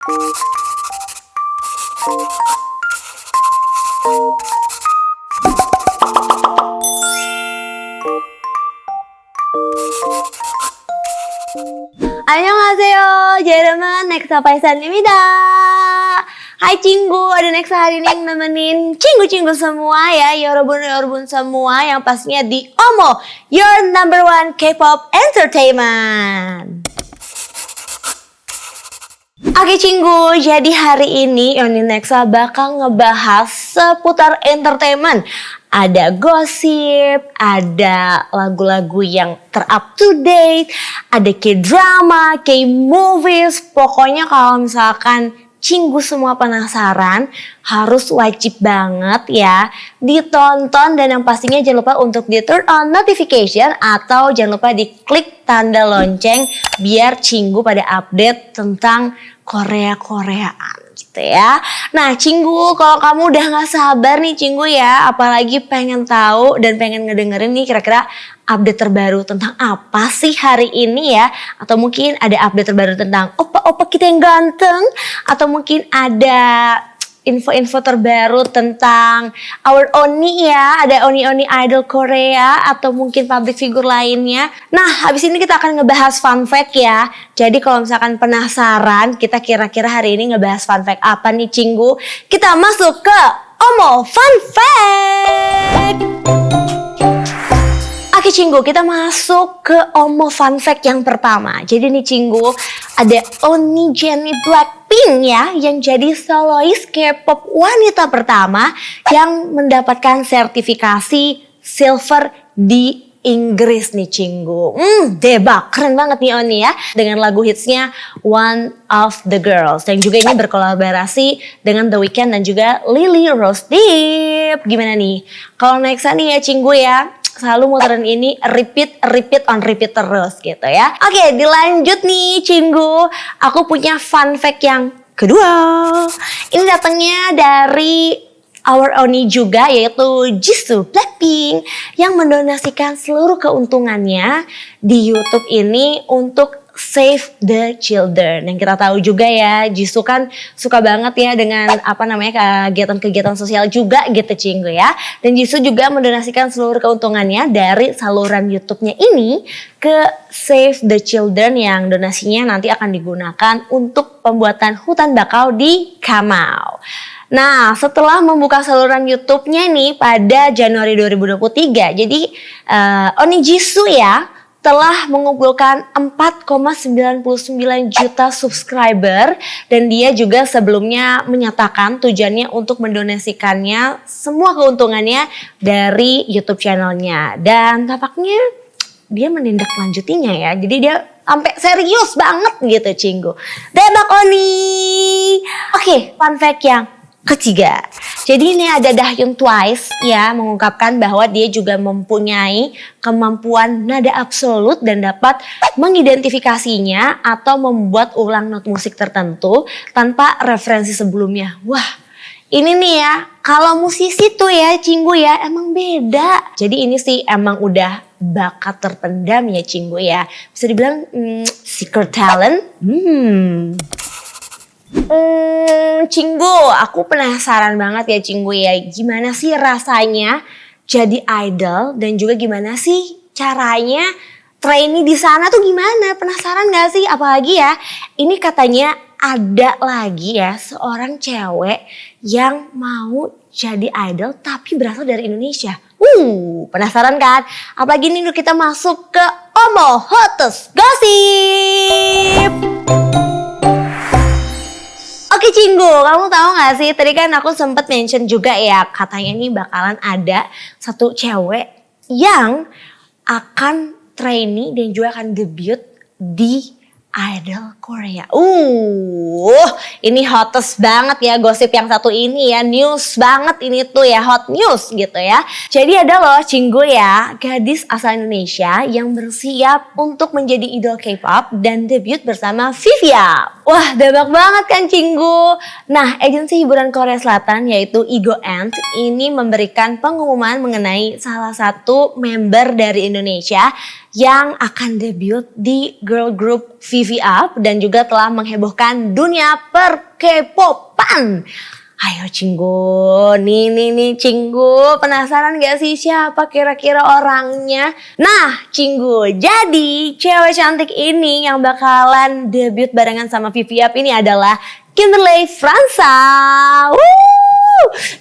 Annyeonghaseyo, Jerman, Nexa Paisanimida. Hai Cinggu, ada Nexa hari ini yang nemenin Cinggu-Cinggu semua ya, Yorobun semua yang pastinya di OMO, your number one K-pop entertainment. Oke Cinggu, jadi hari ini Yoni Nexa bakal ngebahas seputar entertainment. Ada gosip, ada lagu-lagu yang ter-up to date, ada K-drama, K-movies. Pokoknya kalau misalkan Cinggu semua penasaran, harus wajib banget ya ditonton. Dan yang pastinya jangan lupa untuk di turn on notification atau jangan lupa diklik tanda lonceng biar Cinggu pada update tentang Korea-Koreaan gitu ya. Nah Cinggu, kalau kamu udah gak sabar nih Cinggu ya, apalagi pengen tahu dan pengen ngedengerin nih kira-kira update terbaru tentang apa sih hari ini ya. Atau mungkin ada update terbaru tentang opa-opa kita yang ganteng. Atau mungkin ada info-info terbaru tentang our Oni ya, ada Oni-Oni idol Korea atau mungkin public figure lainnya. Nah, habis ini kita akan ngebahas fun fact ya. Jadi kalau misalkan penasaran, kita kira-kira hari ini ngebahas fun fact apa nih Cinggu? Kita masuk ke OMO Fun Fact. Oke Cinggu, kita masuk ke OMO Fun Fact yang pertama. Jadi nih Cinggu, ada Oni Jennie Blackpink ya, yang jadi solois K-pop wanita pertama yang mendapatkan sertifikasi silver di Inggris nih Cinggu. Debak, keren banget nih Oni ya. Dengan lagu hitsnya One of the Girls. Yang juga ini berkolaborasi dengan The Weeknd dan juga Lily Rose Depp. Gimana nih? Kalau Nexa nih ya Cinggu ya, selalu muterin ini repeat terus gitu ya. Oke, dilanjut nih Cinggu. Aku punya fun fact yang kedua. Ini datangnya dari our Oni juga, yaitu Jisoo Blackpink yang mendonasikan seluruh keuntungannya di YouTube ini untuk Save the Children. Yang kita tahu juga ya, Jisoo kan suka banget ya dengan kegiatan-kegiatan sosial juga gitu Cinggu ya. Dan Jisoo juga mendonasikan seluruh keuntungannya dari saluran YouTube-nya ini ke Save the Children yang donasinya nanti akan digunakan untuk pembuatan hutan bakau di Kamau. Nah, setelah membuka saluran YouTube-nya nih pada Januari 2023, jadi Oni Jisoo ya telah mengumpulkan 4,99 juta subscriber dan dia juga sebelumnya menyatakan tujuannya untuk mendonasikannya semua keuntungannya dari YouTube channelnya. Dan tampaknya dia menindaklanjutinya ya, jadi dia sampai serius banget gitu Cinggu. Debak Oni. Oke, fun fact yang ketiga. Jadi ini ada Dahyun Twice ya mengungkapkan bahwa dia juga mempunyai kemampuan nada absolut dan dapat mengidentifikasinya atau membuat ulang not musik tertentu tanpa referensi sebelumnya. Wah, ini nih ya, kalau musisi tuh ya Cinggu ya emang beda. Jadi ini sih emang udah bakat terpendam ya Cinggu ya. Bisa dibilang secret talent. Cinggu, aku penasaran banget ya Cinggu ya, gimana sih rasanya jadi idol dan juga gimana sih caranya trainee di sana tuh gimana? Penasaran gak sih? Apalagi ya, ini katanya ada lagi ya seorang cewek yang mau jadi idol tapi berasal dari Indonesia. Penasaran kan? Apalagi ini kita masuk ke OMO Hottest Gossip. Oke Cinggu, kamu tahu gak sih tadi kan aku sempat mention juga ya katanya nih bakalan ada satu cewek yang akan trainee dan juga akan debut di idol Korea. Ini hottest banget ya gosip yang satu ini ya, news banget ini tuh ya, hot news gitu ya. Jadi ada loh Cinggu ya, gadis asal Indonesia yang bersiap untuk menjadi idol K-pop dan debut bersama Vivia. Wah, debak banget kan Cinggu. Nah, agensi hiburan Korea Selatan yaitu Ego Ant ini memberikan pengumuman mengenai salah satu member dari Indonesia yang akan debut di girl group VV Up dan juga telah menghebohkan dunia per K-popan. Ayo Cinggu, nih Cinggu, penasaran gak sih siapa kira-kira orangnya? Nah Cinggu, jadi cewek cantik ini yang bakalan debut barengan sama VV Up ini adalah Kimberly Franza.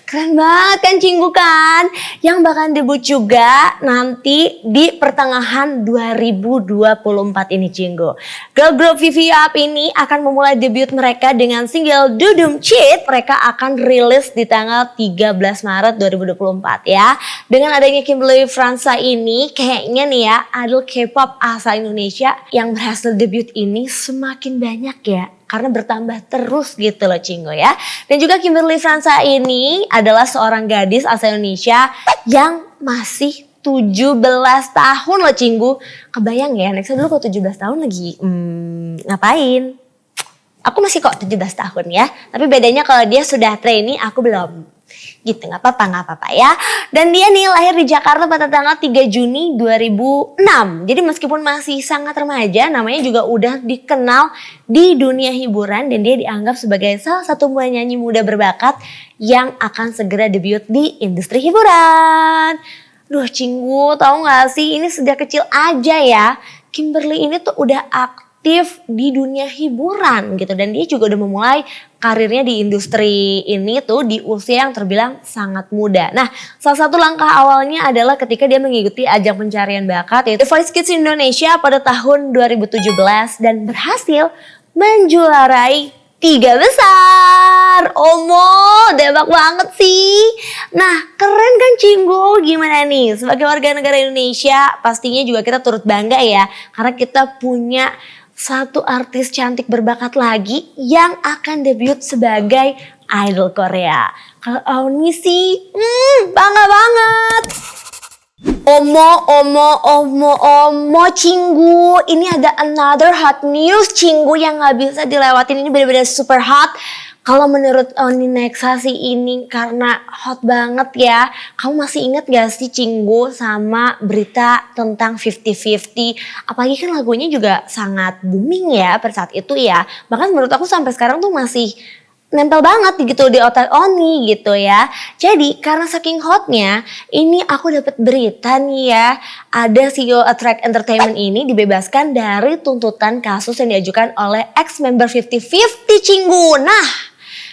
Keren banget kan Cinggu kan? Yang bakalan debut juga nanti di pertengahan 2024 ini Cinggu. Girl group VV Up ini akan memulai debut mereka dengan single Dudum Cheat. Mereka akan rilis di tanggal 13 Maret 2024 ya. Dengan adanya Kimberly Franza ini kayaknya nih ya idol K-pop asal Indonesia yang berhasil debut ini semakin banyak ya. Karena bertambah terus gitu loh Cinggu ya. Dan juga Kimberly Franza ini adalah seorang gadis asal Indonesia yang masih 17 tahun loh Cinggu. Kebayang ya, Nexa dulu kok 17 tahun lagi ngapain? Aku masih kok 17 tahun ya. Tapi bedanya kalau dia sudah trainee, aku belum. Gitu gak apa-apa ya. Dan dia nih lahir di Jakarta pada tanggal 3 Juni 2006. Jadi meskipun masih sangat remaja, namanya juga udah dikenal di dunia hiburan. Dan dia dianggap sebagai salah satu penyanyi muda berbakat yang akan segera debut di industri hiburan. Duh Cinggu, tahu gak sih ini sejak kecil aja ya, Kimberly ini tuh udah aktif di dunia hiburan gitu. Dan dia juga udah memulai karirnya di industri ini tuh di usia yang terbilang sangat muda. Nah, salah satu langkah awalnya adalah ketika dia mengikuti ajang pencarian bakat yaitu Voice Kids Indonesia pada tahun 2017 dan berhasil menjuarai 3 besar. Omo, debak banget sih. Nah, keren kan Cinggu? Gimana nih? Sebagai warga negara Indonesia, pastinya juga kita turut bangga ya. Karena kita punya satu artis cantik berbakat lagi yang akan debut sebagai idol Korea. Kalau Auni sih, bangga banget. Omo Cinggu, ini ada another hot news Cinggu yang gak bisa dilewatin. Ini benar-benar super hot. Kalau menurut Oni Nexa sih ini karena hot banget ya. Kamu masih inget gak sih Cinggu sama berita tentang 50-50? Apalagi kan lagunya juga sangat booming ya pada saat itu ya. Bahkan menurut aku sampai sekarang tuh masih nempel banget gitu di otak Oni gitu ya. Jadi karena saking hotnya, ini aku dapat berita nih ya. Ada CEO Attract Entertainment ini dibebaskan dari tuntutan kasus yang diajukan oleh ex-member 50-50 Cinggu. Nah,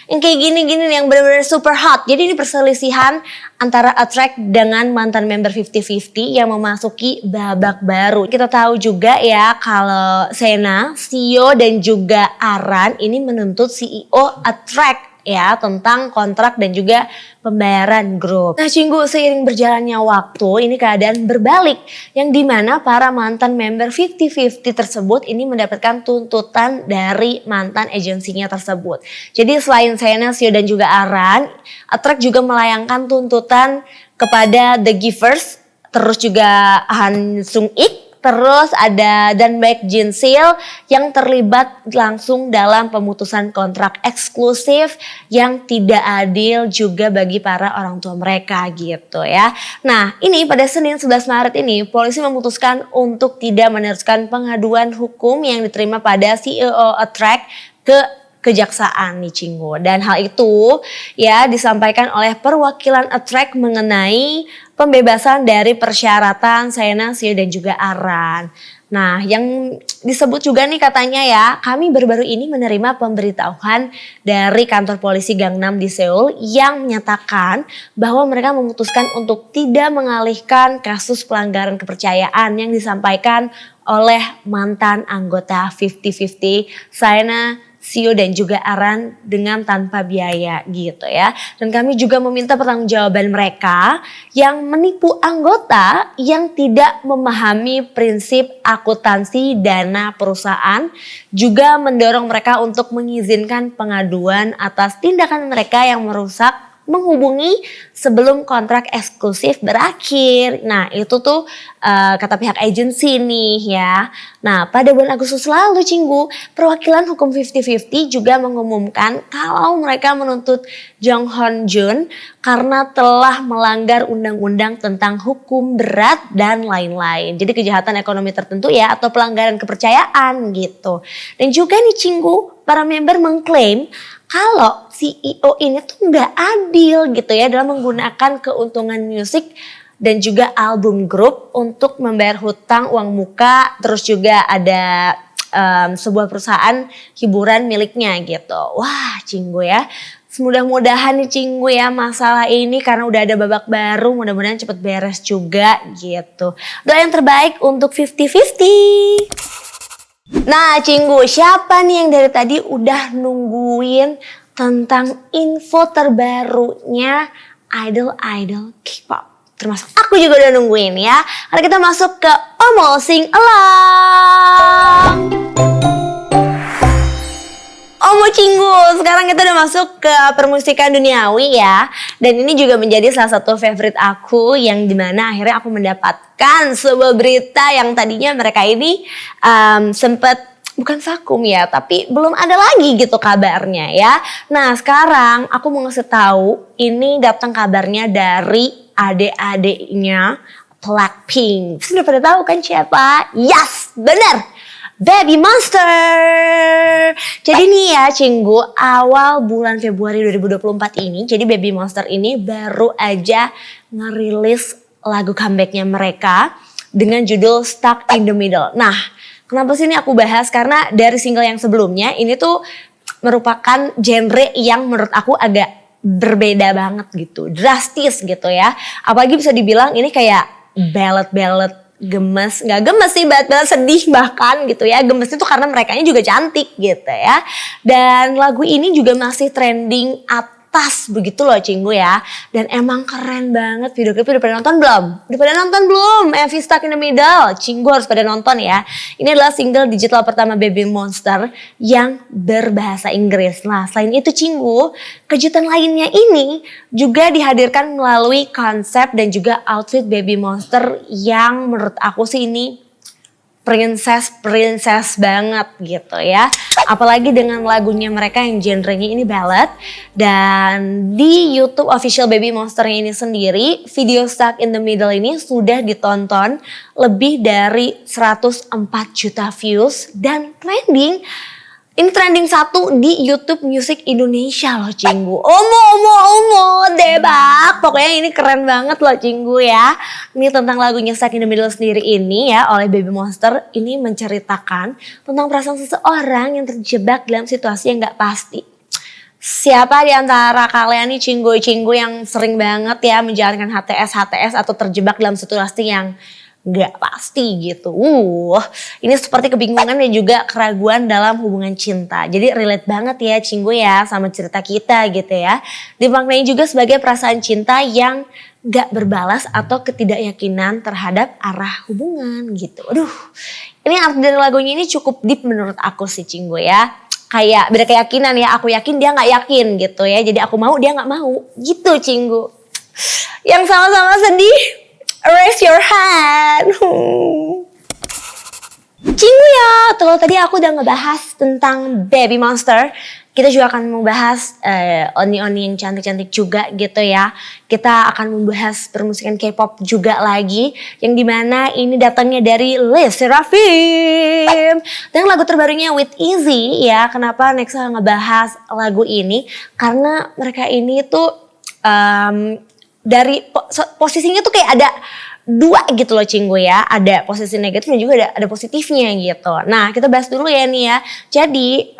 yang kayak gini-gini yang benar-benar super hot. Jadi ini perselisihan antara Attract dengan mantan member 50-50 yang memasuki babak baru. Kita tahu juga ya kalau Sena, Sio dan juga Aran ini menuntut CEO Attract ya tentang kontrak dan juga pembayaran grup. Nah Cinggu, seiring berjalannya waktu ini keadaan berbalik yang dimana para mantan member 50-50 tersebut ini mendapatkan tuntutan dari mantan agensinya tersebut. Jadi selain Sena, Sio dan juga Aran, Attract juga melayangkan tuntutan kepada The Givers, terus juga Han Sung Ik, terus ada Dan Baek Jin Sil yang terlibat langsung dalam pemutusan kontrak eksklusif yang tidak adil juga bagi para orang tua mereka gitu ya. Nah ini pada Senin 11 Maret ini polisi memutuskan untuk tidak meneruskan pengaduan hukum yang diterima pada CEO Attract ke kejaksaan nih Cinggu. Dan hal itu ya disampaikan oleh perwakilan Attract mengenai pembebasan dari persyaratan Sena, Sio dan juga Aran. Nah yang disebut juga nih katanya ya, kami baru-baru ini menerima pemberitahuan dari kantor polisi Gangnam di Seoul yang menyatakan bahwa mereka memutuskan untuk tidak mengalihkan kasus pelanggaran kepercayaan yang disampaikan oleh mantan anggota 50-50 Sena, Sio dan juga Aran dengan tanpa biaya gitu ya. Dan kami juga meminta pertanggungjawaban mereka yang menipu anggota yang tidak memahami prinsip akuntansi dana perusahaan. Juga mendorong mereka untuk mengizinkan pengaduan atas tindakan mereka yang merusak menghubungi sebelum kontrak eksklusif berakhir. Nah itu tuh kata pihak agensi nih ya. Nah pada bulan Agustus lalu Cinggu, perwakilan hukum 50-50 juga mengumumkan kalau mereka menuntut Jong Hon Jun karena telah melanggar undang-undang tentang hukum berat dan lain-lain. Jadi kejahatan ekonomi tertentu ya atau pelanggaran kepercayaan gitu. Dan juga nih Cinggu, para member mengklaim kalau CEO ini tuh nggak adil gitu ya dalam menggunakan keuntungan musik dan juga album grup untuk membayar hutang uang muka, terus juga ada sebuah perusahaan hiburan miliknya gitu. Wah Cinggu ya, mudah-mudahan nih Cinggu ya masalah ini karena udah ada babak baru, mudah-mudahan cepet beres juga gitu. Doa yang terbaik untuk 50-50. Nah Cinggu, siapa nih yang dari tadi udah nungguin tentang info terbarunya idol-idol K-pop? Termasuk aku juga udah nungguin ya. Karena kita masuk ke Omo Sing Along. Omo Cinggu, sekarang kita udah masuk ke permusikan duniawi ya. Dan ini juga menjadi salah satu favorite aku yang dimana akhirnya aku mendapatkan sebuah berita yang tadinya mereka ini sempet bukan vakum ya, tapi belum ada lagi gitu kabarnya ya. Nah sekarang aku mau ngasih tahu ini datang kabarnya dari adik-adiknya Blackpink. Sudah pada tahu kan siapa? Yes, bener. Baby Monster. Jadi nih ya Cinggu, awal bulan Februari 2024 ini, jadi Baby Monster ini baru aja ngerilis lagu comebacknya mereka dengan judul Stuck in the Middle. Nah, kenapa sih ini aku bahas? Karena dari single yang sebelumnya ini tuh merupakan genre yang menurut aku agak berbeda banget gitu, drastis gitu ya. Apalagi bisa dibilang ini kayak ballad-ballad gemes, nggak gemes sih, ballad sedih bahkan gitu ya. Gemesnya tuh karena merekanya juga cantik gitu ya. Dan lagu ini juga masih trending atas begitu loh Cinggu ya. Dan emang keren banget, video klipnya udah pada nonton belum? Udah pada nonton belum? MV Stuck in the Middle, Cinggu harus pada nonton ya. Ini adalah single digital pertama Baby Monster yang berbahasa Inggris. Nah selain itu Cinggu, kejutan lainnya ini juga dihadirkan melalui konsep dan juga outfit Baby Monster yang menurut aku sih ini princess banget gitu ya. Apalagi dengan lagunya mereka yang genrenya ini ballad. Dan di YouTube official Baby Monster ini sendiri, video Stuck in the Middle ini sudah ditonton lebih dari 104 juta views dan trending. Ini trending 1 di YouTube Music Indonesia loh Cinggu. Omo, debak. Pokoknya ini keren banget loh Cinggu ya. Ini tentang lagunya Stuck in the Middle sendiri ini ya oleh Baby Monster. Ini menceritakan tentang perasaan seseorang yang terjebak dalam situasi yang gak pasti. Siapa di antara kalian nih Cinggu yang sering banget ya menjalankan HTS atau terjebak dalam situasi yang gak pasti gitu. Ini seperti kebingungan dan juga keraguan dalam hubungan cinta. Jadi relate banget ya Cinggu ya sama cerita kita gitu ya. Dimaknai juga sebagai perasaan cinta yang gak berbalas atau ketidakyakinan terhadap arah hubungan gitu. Ini arti dari lagunya ini cukup deep menurut aku sih Cinggu ya. Kayak beda keyakinan ya, aku yakin dia gak yakin gitu ya. Jadi aku mau dia gak mau gitu Cinggu. Yang sama-sama sedih, raise your hand. Cinggu ya, kalau tadi aku udah ngebahas tentang Baby Monster, kita juga akan membahas oni-oni yang cantik-cantik juga gitu ya. Kita akan membahas permusikan K-pop juga lagi, yang dimana ini datangnya dari Le Sserafim. Dan lagu terbarunya With Easy ya. Kenapa Nexa ngebahas lagu ini? Karena mereka ini tuh dari posisinya tuh kayak ada 2 gitu loh Cinggu ya. Ada posisi negatif dan juga ada positifnya gitu. Nah kita bahas dulu ya nih ya. Jadi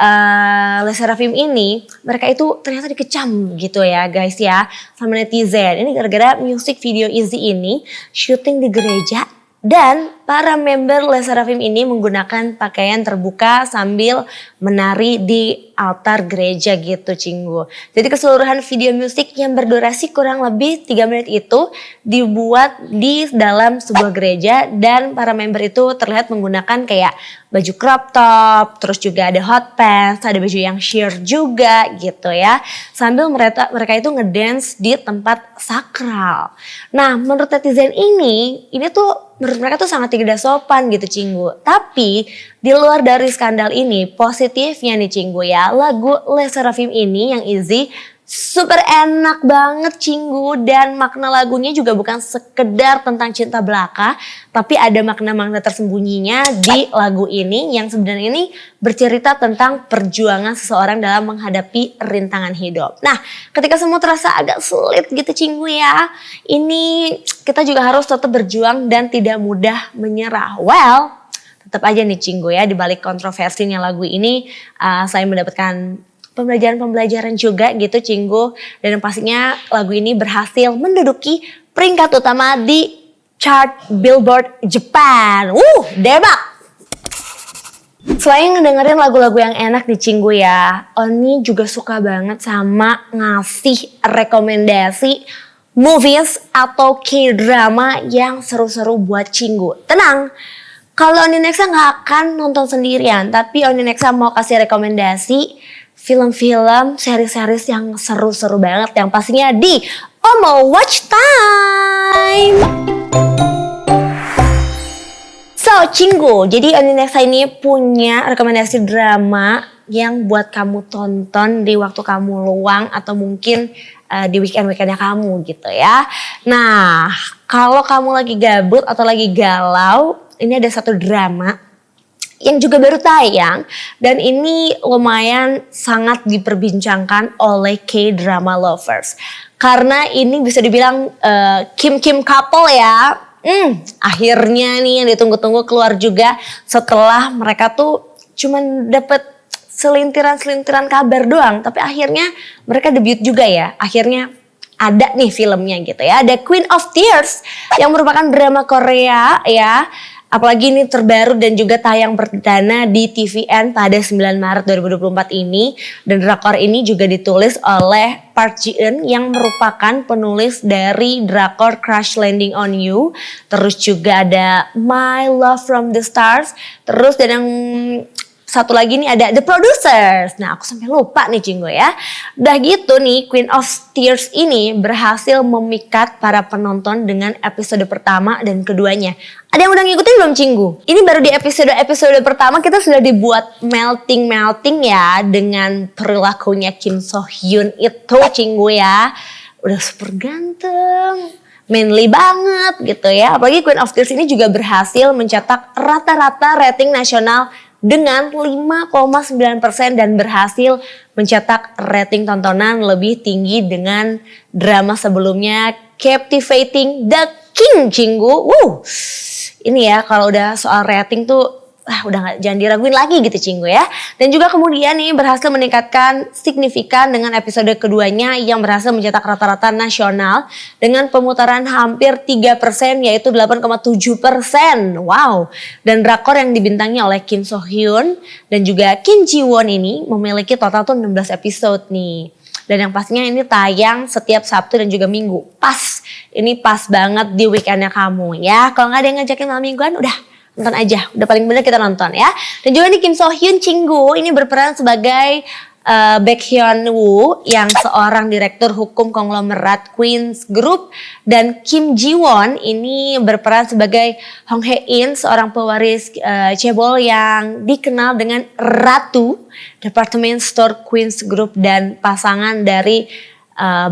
Le Sserafim ini mereka itu ternyata dikecam gitu ya guys ya sama netizen. Ini gara-gara music video Easy ini syuting di gereja dan para member Les Seraphim ini menggunakan pakaian terbuka sambil menari di altar gereja gitu Cinggu. Jadi keseluruhan video musik yang berdurasi kurang lebih 3 menit itu dibuat di dalam sebuah gereja dan para member itu terlihat menggunakan kayak baju crop top, terus juga ada hot pants, ada baju yang sheer juga gitu ya. Sambil mereka itu ngedance di tempat sakral. Nah menurut netizen ini tuh menurut mereka tuh sangat tidak sopan gitu Cinggu. Tapi di luar dari skandal ini, positifnya nih Cinggu ya, lagu Les Seraphim ini yang Easy super enak banget Cinggu, dan makna lagunya juga bukan sekedar tentang cinta belaka, tapi ada makna-makna tersembunyinya di lagu ini yang sebenarnya ini bercerita tentang perjuangan seseorang dalam menghadapi rintangan hidup. Nah, ketika semua terasa agak sulit gitu Cinggu ya, ini kita juga harus tetap berjuang dan tidak mudah menyerah. Well, tetap aja nih Cinggu ya, di balik kontroversinya lagu ini saya mendapatkan pembelajaran juga gitu Cinggu, dan pastinya lagu ini berhasil menduduki peringkat utama di chart Billboard Japan. Debak! Selain ngedengerin lagu-lagu yang enak di Cinggu ya, Oni juga suka banget sama ngasih rekomendasi movies atau K-drama yang seru-seru buat Cinggu. Tenang, kalau Oni Nexa gak akan nonton sendirian, tapi Oni Nexa mau kasih rekomendasi film-film, series-series yang seru-seru banget yang pastinya di Omo Watch Time. So Cinggu, jadi Oni Nexa ini punya rekomendasi drama yang buat kamu tonton di waktu kamu luang atau mungkin di weekend-weekendnya kamu gitu ya. Nah, kalau kamu lagi gabut atau lagi galau, ini ada satu drama yang juga baru tayang dan ini lumayan sangat diperbincangkan oleh K-drama lovers. Karena ini bisa dibilang Kim couple ya. Akhirnya nih yang ditunggu-tunggu keluar juga setelah mereka tuh cuman dapet selintiran kabar doang, tapi akhirnya mereka debut juga ya. Akhirnya ada nih filmnya gitu ya. Ada Queen of Tears yang merupakan drama Korea ya. Apalagi ini terbaru dan juga tayang perdana di TVN pada 9 Maret 2024 ini. Dan drakor ini juga ditulis oleh Park Ji-eun yang merupakan penulis dari drakor Crash Landing on You. Terus juga ada My Love from the Stars. Terus dan yang satu lagi nih ada The Producers. Nah aku sampai lupa nih Cinggu ya. Udah gitu nih Queen of Tears ini berhasil memikat para penonton dengan episode pertama dan keduanya. Ada yang udah ngikutin belum Cinggu? Ini baru di episode pertama kita sudah dibuat melting ya dengan perilakunya Kim So Hyun itu Cinggu ya. Udah super ganteng, manly banget gitu ya. Apalagi Queen of Tears ini juga berhasil mencetak rata-rata rating nasional dengan 5,9% dan berhasil mencetak rating tontonan lebih tinggi dengan drama sebelumnya Captivating the King Cinggu. Ini ya kalau udah soal rating tuh udah jangan diraguin lagi gitu Cinggu ya. Dan juga kemudian nih berhasil meningkatkan signifikan dengan episode keduanya yang berhasil mencetak rata-rata nasional dengan pemutaran hampir 3% yaitu 8,7%. Wow. Dan drakor yang dibintangi oleh Kim So Hyun dan juga Kim Ji Won ini memiliki total tuh 16 episode nih. Dan yang pastinya ini tayang setiap Sabtu dan juga Minggu. Ini pas banget di weekendnya kamu ya. Kalau nggak ada yang ngajakin malam mingguan udah nonton aja, udah paling bener kita nonton ya. Dan juga nih Kim So Hyun Cinggu ini berperan sebagai Baek Hyun Woo yang seorang direktur hukum konglomerat Queens Group, dan Kim Ji Won ini berperan sebagai Hong Hae In, seorang pewaris cebol yang dikenal dengan Ratu Department Store Queens Group dan pasangan dari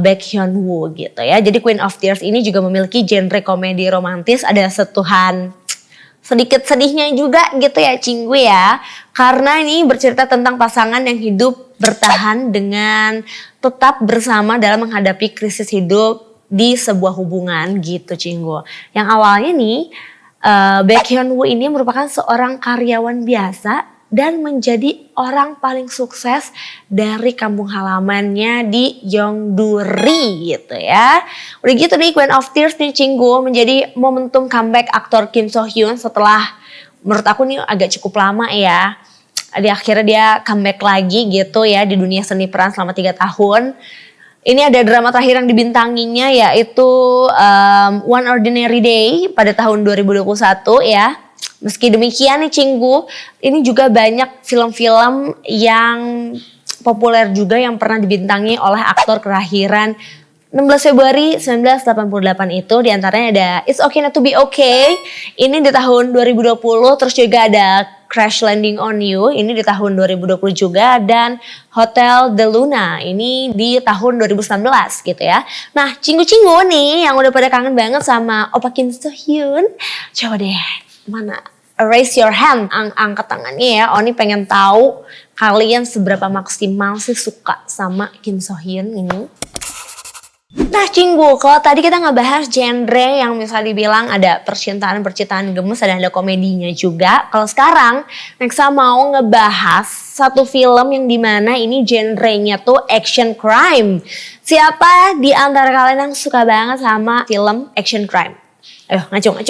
Baek Hyun Woo gitu ya. Jadi Queen of Tears ini juga memiliki genre komedi romantis, ada sentuhan sedikit sedihnya juga gitu ya Cinggu ya. Karena ini bercerita tentang pasangan yang hidup bertahan dengan tetap bersama dalam menghadapi krisis hidup di sebuah hubungan gitu Cinggu. Yang awalnya nih Baek Hyun Woo ini merupakan seorang karyawan biasa dan menjadi orang paling sukses dari kampung halamannya di Yeongduri gitu ya. Udah gitu nih Queen of Tears nih Cinggu menjadi momentum comeback aktor Kim So Hyun setelah menurut aku nih agak cukup lama ya. Akhirnya dia comeback lagi gitu ya di dunia seni peran selama 3 tahun. Ini ada drama terakhir yang dibintanginya yaitu One Ordinary Day pada tahun 2021 ya. Meski demikian nih Cinggu, ini juga banyak film-film yang populer juga yang pernah dibintangi oleh aktor kelahiran 16 Februari 1988 itu, diantaranya ada It's Okay Not To Be Okay, ini di tahun 2020, terus juga ada Crash Landing on You, ini di tahun 2020 juga, dan Hotel de Luna, ini di tahun 2019 gitu ya. Nah Cinggu-cinggu nih yang udah pada kangen banget sama Oppa Kim So Hyun, coba deh mana? Raise your hand, angkat tangannya ya. Oni pengen tahu kalian seberapa maksimal sih suka sama Kim So Hyun ini. Nah Cinggu, kalau tadi kita ngebahas genre yang misalnya dibilang ada percintaan gemes, ada komedinya juga. Kalau sekarang Nexa mau ngebahas satu film yang dimana ini genrenya tuh action crime. Siapa di antara kalian yang suka banget sama film action crime? Ayo ngacung.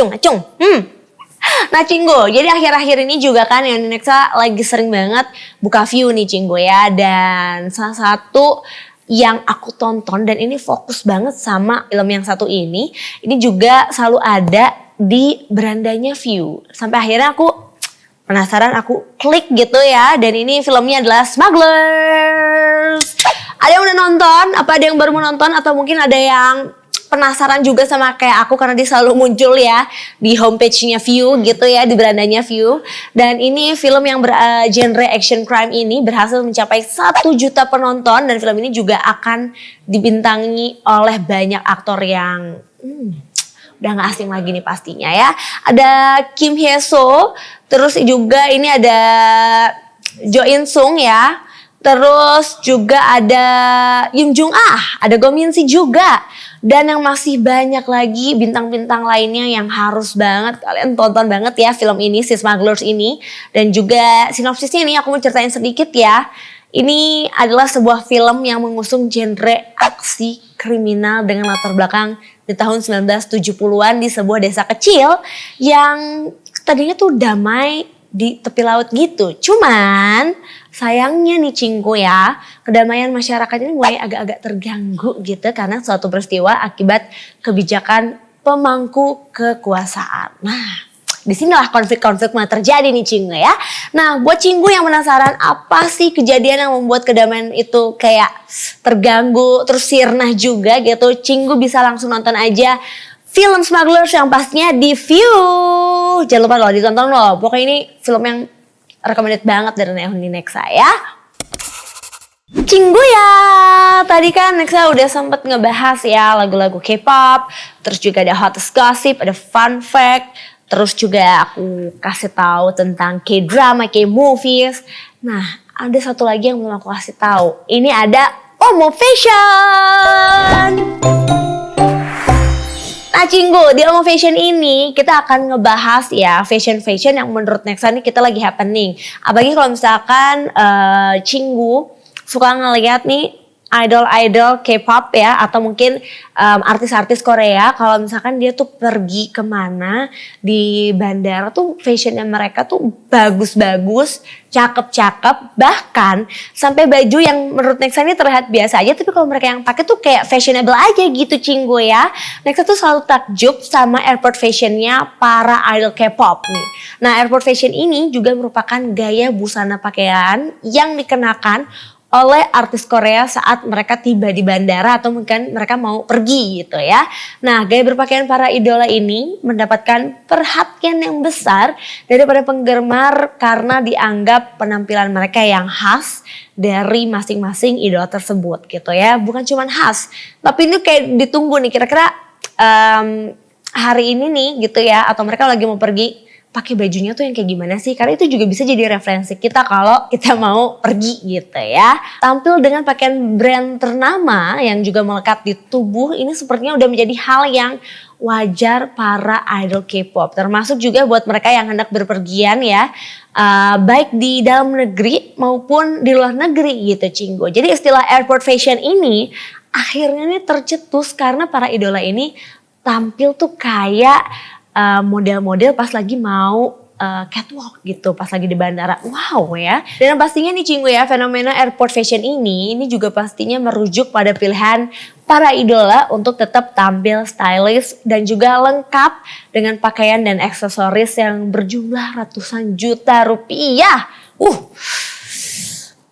Nah Cinggu, jadi akhir-akhir ini juga kan yang Nexa lagi sering banget buka view nih Cinggu ya. Dan salah satu yang aku tonton dan ini fokus banget sama film yang satu ini juga selalu ada di berandanya View. Sampai akhirnya aku penasaran, aku klik gitu ya. Dan ini filmnya adalah Smugglers. Ada yang udah nonton? Apa ada yang baru mau nonton? Atau mungkin ada yang penasaran juga sama kayak aku karena dia selalu muncul ya di homepage-nya View gitu ya, di berandanya View. Dan ini film yang genre action crime ini berhasil mencapai 1 juta penonton dan film ini juga akan dibintangi oleh banyak aktor yang udah gak asing lagi nih pastinya ya. Ada Kim Hye So, terus juga ini ada Jo In Sung ya. Terus juga ada Yoon Jung Ah, ada Go Min Si juga. Dan yang masih banyak lagi bintang-bintang lainnya yang harus banget kalian tonton banget ya film ini, si Smugglers ini. Dan juga sinopsisnya ini aku mau ceritain sedikit ya. Ini adalah sebuah film yang mengusung genre aksi kriminal dengan latar belakang di tahun 1970-an di sebuah desa kecil yang tadinya tuh damai di tepi laut gitu. Cuman sayangnya nih Cinggu ya, kedamaian masyarakat ini mulai agak-agak terganggu gitu karena suatu peristiwa akibat kebijakan pemangku kekuasaan. Nah, disinilah konflik-konflik mulai terjadi nih Cinggu ya. Nah, buat Cinggu yang penasaran apa sih kejadian yang membuat kedamaian itu kayak terganggu terus sirna juga gitu, Cinggu bisa langsung nonton aja film Smugglers yang pastinya di View. Jangan lupa loh ditonton loh. Pokoknya ini film yang recommended banget dari Nexa ya. Cinggu ya. Tadi kan Nexa udah sempet ngebahas ya lagu-lagu K-pop. Terus juga ada hottest gossip, ada fun fact. Terus juga aku kasih tahu tentang K-drama, K-movies. Nah, ada satu lagi yang belum aku kasih tahu. Ini ada Omo Fashion. Nah Cinggu, di Omo Fashion ini kita akan ngebahas ya fashion-fashion yang menurut Nexa nih kita lagi happening. Apalagi kalau misalkan Cinggu suka ngeliat nih idol-idol K-pop ya, atau mungkin artis-artis Korea, kalau misalkan dia tuh pergi kemana di bandara tuh fashionnya mereka tuh bagus-bagus, cakep-cakep, bahkan sampai baju yang menurut Nexa ini terlihat biasa aja, tapi kalau mereka yang pakai tuh kayak fashionable aja gitu Cinggu ya. Nexa tuh selalu takjub sama airport fashionnya para idol K-pop nih. Nah airport fashion ini juga merupakan gaya busana pakaian yang dikenakan oleh artis Korea saat mereka tiba di bandara atau mungkin mereka mau pergi gitu ya. Nah gaya berpakaian para idola ini mendapatkan perhatian yang besar daripada penggemar karena dianggap penampilan mereka yang khas dari masing-masing idola tersebut gitu ya. Bukan cuma khas, tapi ini kayak ditunggu nih kira-kira hari ini nih gitu ya, atau mereka lagi mau pergi pakai bajunya tuh yang kayak gimana sih? Karena itu juga bisa jadi referensi kita kalau kita mau pergi gitu ya. Tampil dengan pakaian brand ternama yang juga melekat di tubuh ini sepertinya udah menjadi hal yang wajar para idol K-pop. Termasuk juga buat mereka yang hendak berpergian ya. Baik di dalam negeri maupun di luar negeri gitu Cinggu. Jadi istilah airport fashion ini akhirnya nih tercetus karena para idola ini tampil tuh kayak model-model pas lagi mau catwalk gitu, pas lagi di bandara. Wow ya. Dan pastinya nih Cinggu ya, fenomena airport fashion ini juga pastinya merujuk pada pilihan para idola untuk tetap tampil stylish dan juga lengkap dengan pakaian dan aksesoris yang berjumlah ratusan juta rupiah.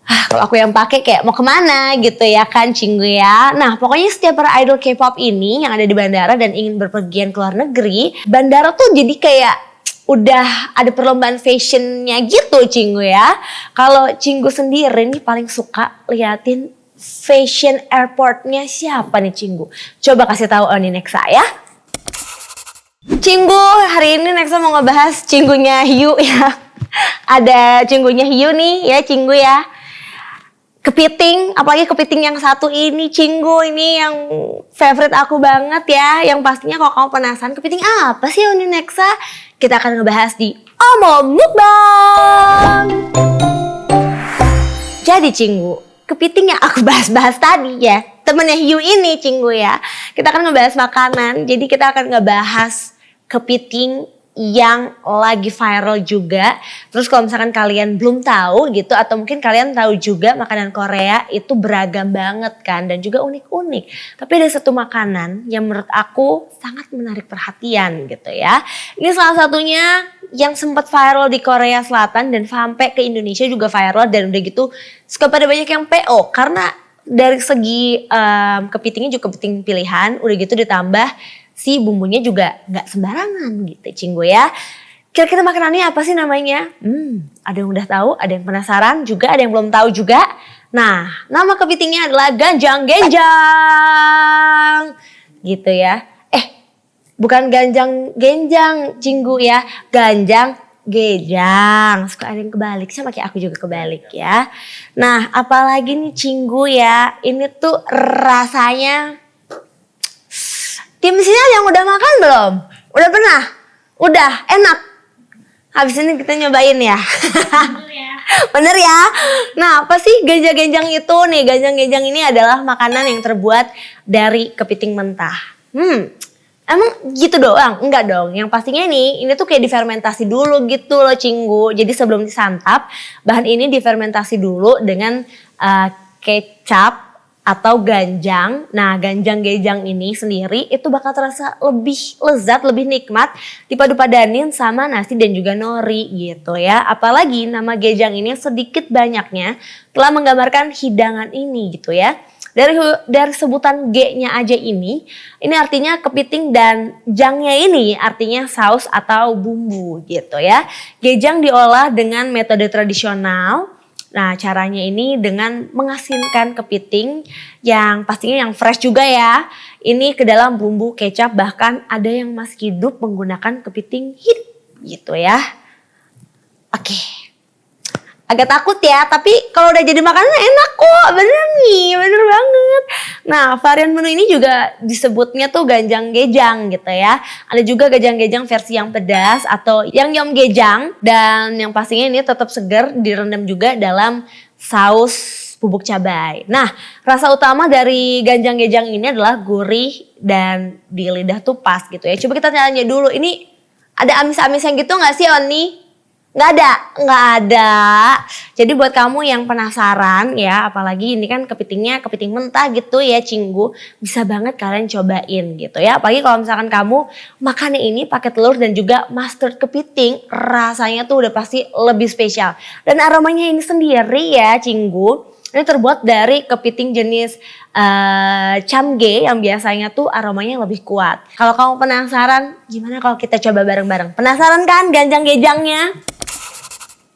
Kalau aku yang pakai kayak mau kemana gitu ya kan Cinggu ya. Nah pokoknya setiap para idol K-pop ini yang ada di bandara dan ingin berpergian ke luar negeri, bandara tuh jadi kayak udah ada perlombaan fashionnya gitu Cinggu ya. Kalau Cinggu sendiri nih paling suka liatin fashion airportnya siapa nih Cinggu? Coba kasih tahu Oni Nexa ya. Cinggu hari ini Nexa mau ngebahas Cinggunya Hyu ya. Ada Cinggunya Hyu nih ya Cinggu ya. Kepiting, apalagi kepiting yang satu ini Cinggu, ini yang favorite aku banget ya. Yang pastinya kalau kamu penasaran kepiting apa sih Oni Nexa, kita akan ngebahas di Omom Mukbang. Jadi Cinggu, kepiting yang aku bahas-bahas tadi ya, temennya Hyu ini Cinggu ya. Kita akan ngebahas makanan, jadi kita akan ngebahas kepiting yang lagi viral juga. Terus kalau misalkan kalian belum tahu gitu atau mungkin kalian tahu juga makanan Korea itu beragam banget kan dan juga unik-unik. Tapi ada satu makanan yang menurut aku sangat menarik perhatian gitu ya. Ini salah satunya yang sempat viral di Korea Selatan dan sampai ke Indonesia juga viral dan udah gitu suka pada banyak yang PO karena dari segi kepitingnya juga kepiting pilihan, udah gitu ditambah si bumbunya juga nggak sembarangan gitu Cinggu ya. Kira-kira makanannya apa sih namanya? Ada yang udah tahu, ada yang penasaran juga, ada yang belum tahu juga. Nah, nama kepitingnya adalah ganjang-genjang gitu ya. Bukan ganjang-genjang Cinggu ya, ganjang-genjang. Suka ada yang kebalik, sama kayak aku juga kebalik ya. Nah, apalagi nih Cinggu ya, ini tuh rasanya. Tim Sinyal yang udah makan belum? Udah pernah? Udah, enak. Habis ini kita nyobain ya. Bener ya? Nah apa sih ganjang-genjang itu nih? Ganjang-genjang ini adalah makanan yang terbuat dari kepiting mentah. Emang gitu doang? Enggak dong. Yang pastinya ini tuh kayak difermentasi dulu gitu loh Cinggu. Jadi sebelum disantap, bahan ini difermentasi dulu dengan kecap atau ganjang. Nah ganjang-genjang ini sendiri itu bakal terasa lebih lezat, lebih nikmat dipadu-padanin sama nasi dan juga nori gitu ya. Apalagi nama genjang ini sedikit banyaknya telah menggambarkan hidangan ini gitu ya. Dari sebutan G-nya aja ini artinya kepiting dan jangnya ini artinya saus atau bumbu gitu ya. Genjang diolah dengan metode tradisional. Nah caranya ini dengan mengasinkan kepiting yang pastinya yang fresh juga ya. Ini ke dalam bumbu kecap, bahkan ada yang masih hidup menggunakan kepiting hidup gitu ya. Oke. Agak takut ya, tapi kalau udah jadi makanan enak kok, bener nih, bener banget. Nah varian menu ini juga disebutnya tuh ganjang-genjang gitu ya. Ada juga ganjang-genjang versi yang pedas atau yang yom-genjang. Dan yang pastinya ini tetap segar, direndam juga dalam saus bubuk cabai. Nah rasa utama dari ganjang-genjang ini adalah gurih dan di lidah tuh pas gitu ya. Coba kita tanya dulu, ini ada amis-amis yang gitu gak sih Oni? Nggak ada. Jadi buat kamu yang penasaran ya, apalagi ini kan kepitingnya kepiting mentah gitu ya Cinggu, bisa banget kalian cobain gitu ya. Apalagi kalau misalkan kamu makannya ini pakai telur dan juga mustard kepiting, rasanya tuh udah pasti lebih spesial. Dan aromanya ini sendiri ya Cinggu, ini terbuat dari kepiting jenis camge yang biasanya tuh aromanya lebih kuat. Kalau kamu penasaran, gimana kalau kita coba bareng-bareng? Penasaran kan ganjang-genjangnya?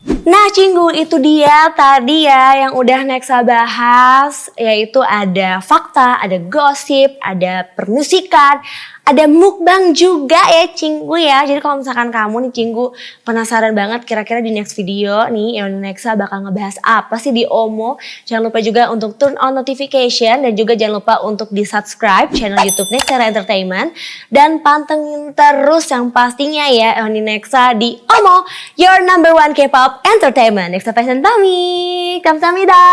Nah Cinggu itu dia tadi ya yang udah Nexa bahas, yaitu ada fakta, ada gosip, ada permusikan, ada mukbang juga ya Cinggu ya. Jadi kalau misalkan kamu nih Cinggu penasaran banget kira-kira di next video nih Eoni Nexa bakal ngebahas apa sih di Omo. Jangan lupa juga untuk turn on notification dan juga jangan lupa untuk di subscribe channel YouTube Nexera Entertainment. Dan pantengin terus yang pastinya ya Eoni Nexa di Omo, your number one K-pop entertainment. Nexa Fashion Tami, kamsahamnida.